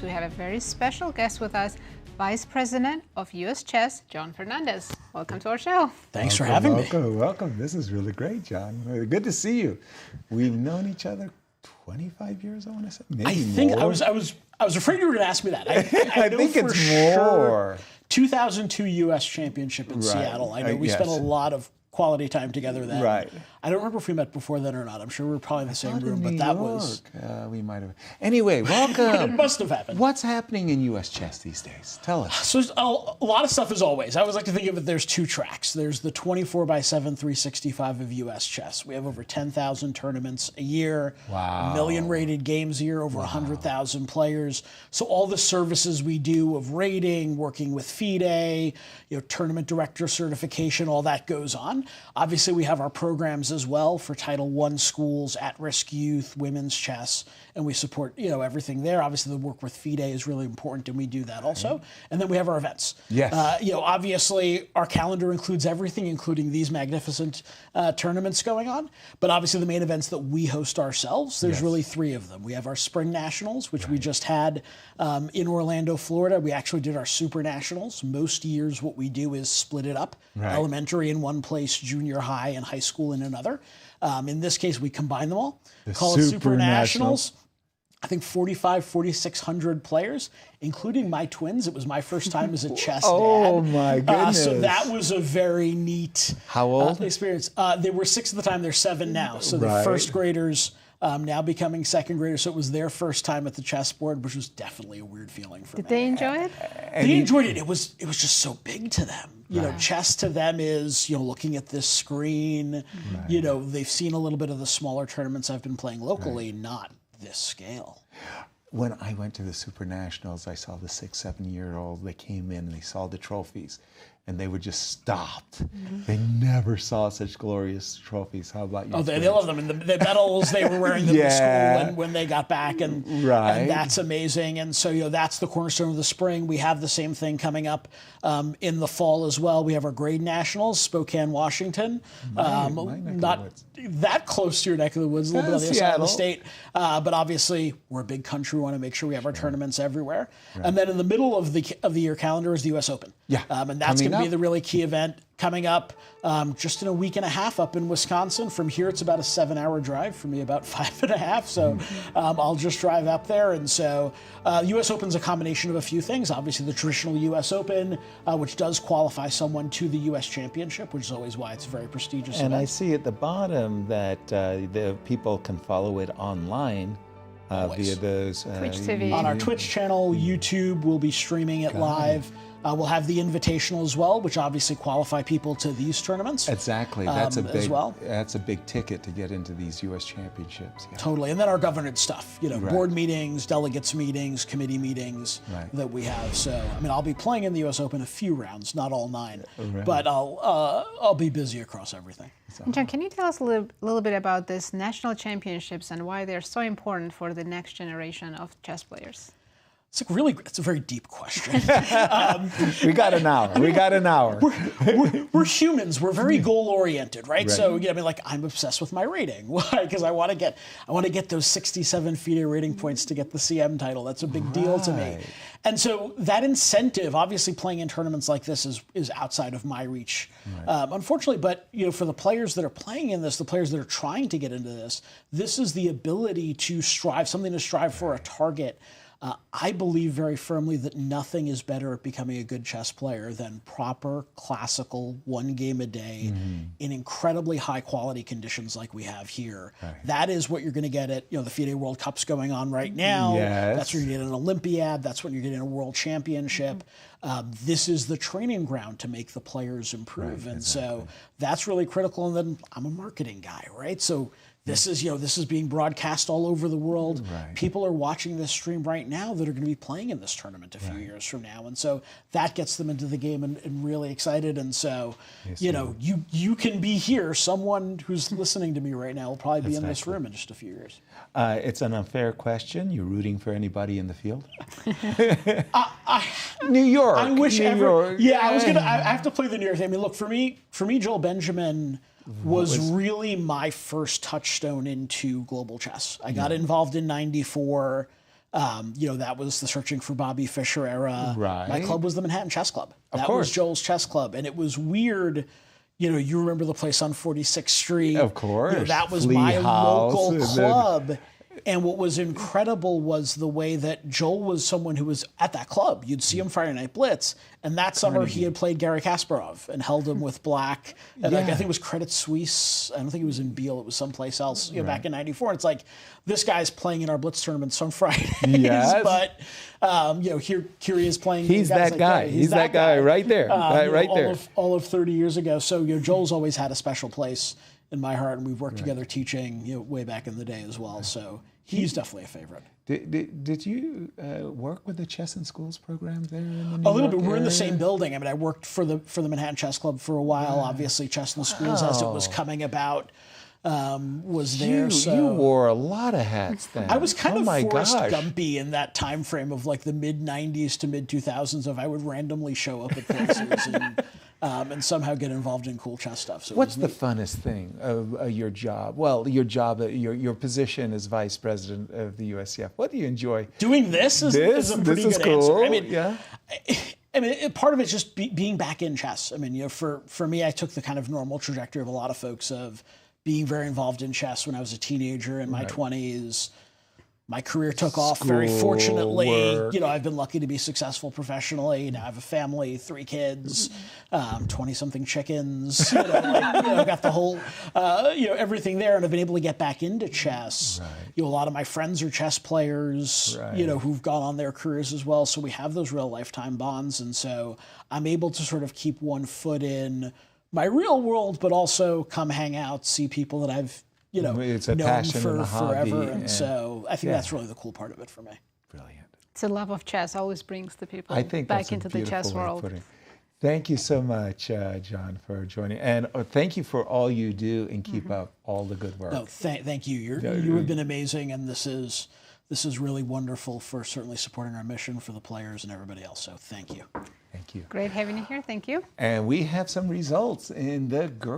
We have a very special guest with us, Vice President of U.S. Chess, John Fernandez. Welcome to our show. Thanks for having me. Welcome. This is really great, John. Good to see you. We've known each other 25 years, I want to say. Maybe I think more. I was afraid you were going to ask me that. I think it's more. 2002 U.S. Championship in Seattle. I know we spent a lot of quality time together then. Right. I don't remember if we met before then or not. I'm sure we were probably in the same room, but that was... we might have. Anyway, welcome. It must have happened. What's happening in U.S. chess these days? Tell us. So a lot of stuff as always. I always like to think of it, there's two tracks. There's the 24/7, 365 of U.S. chess. We have over 10,000 tournaments a year, Wow. 1 million rated games a year, over 100,000 players. So all the services we do of rating, working with FIDE, tournament director certification, all that goes on. Obviously, we have our programs as well for Title I schools, at-risk youth, women's chess, and we support everything there. Obviously, the work with FIDE is really important, and we do that also. And then we have our events. Yes. Obviously, our calendar includes everything, including these magnificent tournaments going on. But obviously, the main events that we host ourselves, there's really 3 of them. We have our Spring Nationals, which we just had in Orlando, Florida. We actually did our Super Nationals. Most years, what we do is split it up. Right. Elementary in one place, junior high and high school in another. In this case, we combine them all. Call it Super Nationals. I think 4,600 players, including my twins. It was my first time as a chess dad. Oh, my goodness. So that was a very neat How old? experience. They were 6 at the time. They're 7 now. So the Right. first graders now becoming second graders. So it was their first time at the chessboard, which was definitely a weird feeling for me. Did they enjoy it? They enjoyed it. It was just so big to them. Chess to them is, looking at this screen. They've seen a little bit of the smaller tournaments I've been playing locally, not this scale. When I went to the Super Nationals, I saw the 6, 7-year-old. They came in and they saw the trophies, and they were just stopped. They never saw such glorious trophies. How about you? Oh, they love them. And the medals, they were wearing them to school when they got back, and that's amazing. And so, that's the cornerstone of the spring. We have the same thing coming up in the fall as well. We have our grade nationals, Spokane, Washington. Not that close to your neck of the woods, a little bit on the other side of the state. But obviously, we're a big country. We want to make sure we have our tournaments everywhere. Right. And then in the middle of the year calendar is the U.S. Open. Yeah. And that's going to be the really key event coming up just in a week and a half up in Wisconsin. From here, it's about a 7-hour drive. For me, about 5.5. So I'll just drive up there. And so U.S. Open's a combination of a few things. Obviously, the traditional U.S. Open, which does qualify someone to the U.S. Championship, which is always why it's a very prestigious And event. I see at the bottom that the people can follow it online via those Twitch TV. On our Twitch channel, YouTube, we'll be streaming it live. We'll have the Invitational as well, which obviously qualify people to these tournaments. Exactly. That's a big as well. That's a big ticket to get into these U.S. championships. Yeah. Totally. And then our governance stuff, board meetings, delegates meetings, committee meetings that we have. So, I'll be playing in the U.S. Open a few rounds, not all 9, but I'll be busy across everything. John, can you tell us a little bit about this national championships and why they're so important for the next generation of chess players? It's a very deep question. We got an hour. We're humans. We're very goal oriented, right? So I'm obsessed with my rating. Why? Because I want to get those 67 FIDE rating points to get the CM title. That's a big deal to me. And so that incentive, obviously, playing in tournaments like this is outside of my reach, unfortunately. But for the players that are playing in this, the players that are trying to get into this is the ability to strive for, a target. I believe very firmly that nothing is better at becoming a good chess player than proper, classical, 1 game a day in incredibly high quality conditions like we have here. That is what you're going to get at, the FIDE World Cup's going on right now. That's where you get an Olympiad. That's when you're getting a World Championship. This is the training ground to make the players improve. So that's really critical. And then I'm a marketing guy, right? So this is being broadcast all over the world. People are watching this stream right now that are going to be playing in this tournament a few years from now. And so that gets them into the game and really excited. And so, you can be here. Someone who's listening to me right now will probably be in this room in just a few years. It's an unfair question. You're rooting for anybody in the field? New York. I wish New York. Yeah, I have to play the New York thing. Look, for me, Joel Benjamin was really my first touchstone into global chess. I got involved in '94. That was the Searching for Bobby Fischer era. Right. My club was the Manhattan Chess Club. Of That course. was Joel's chess club. And it was weird. You remember the place on 46th Street. Of course. That was Flea my House, local and then- club. And what was incredible was the way that Joel was someone who was at that club. You'd see him Friday Night Blitz, and that summer he had played Garry Kasparov and held him with black. And I think it was Credit Suisse. I don't think it was in Beale. It was someplace else. Back in '94. It's like this guy's playing in our Blitz tournaments on Fridays, Yes. but here he is playing. He's guys that like guy. He's that guy right there. Right there. All of 30 years ago. So Joel's always had a special place in my heart, and we've worked together teaching way back in the day as well. So he's definitely a favorite. Did you work with the Chess in Schools program there in the New A little York bit. We're in the area? same building. I mean, I worked for the Manhattan Chess Club for a while. Obviously, Chess in the Schools as it was coming about was there. You wore a lot of hats then. I was kind of Forrest gosh. Gumpy in that time frame of like the mid '90s to mid 2000s. Of I would randomly show up at places and somehow get involved in cool chess stuff. So What's the funnest thing of your job? Well, your position as vice president of the USCF. What do you enjoy? Doing this is a pretty good cool. answer. I mean, yeah. Part of it's just being back in chess. I mean, for me, I took the kind of normal trajectory of a lot of folks of being very involved in chess when I was a teenager in my 20s. My career took off very fortunately. Work. I've been lucky to be successful professionally. Now I have a family, 3 kids, 20-something chickens. I've got the whole, everything there, and I've been able to get back into chess. Right. A lot of my friends are chess players, who've gone on their careers as well. So we have those real lifetime bonds, and so I'm able to sort of keep one foot in my real world, but also come hang out, see people that I've it's a known passion for and a hobby, forever, and so I think yeah. that's really the cool part of it for me. Brilliant. It's a love of chess always brings the people I think back that's into a the chess beautiful way of world. putting it. Thank you so much, John, for joining, and thank you for all you do and keep up all the good work. No, thank you. You have been amazing, and this is really wonderful for certainly supporting our mission for the players and everybody else. So thank you. Thank you. Great having you here. Thank you. And we have some results in the girls.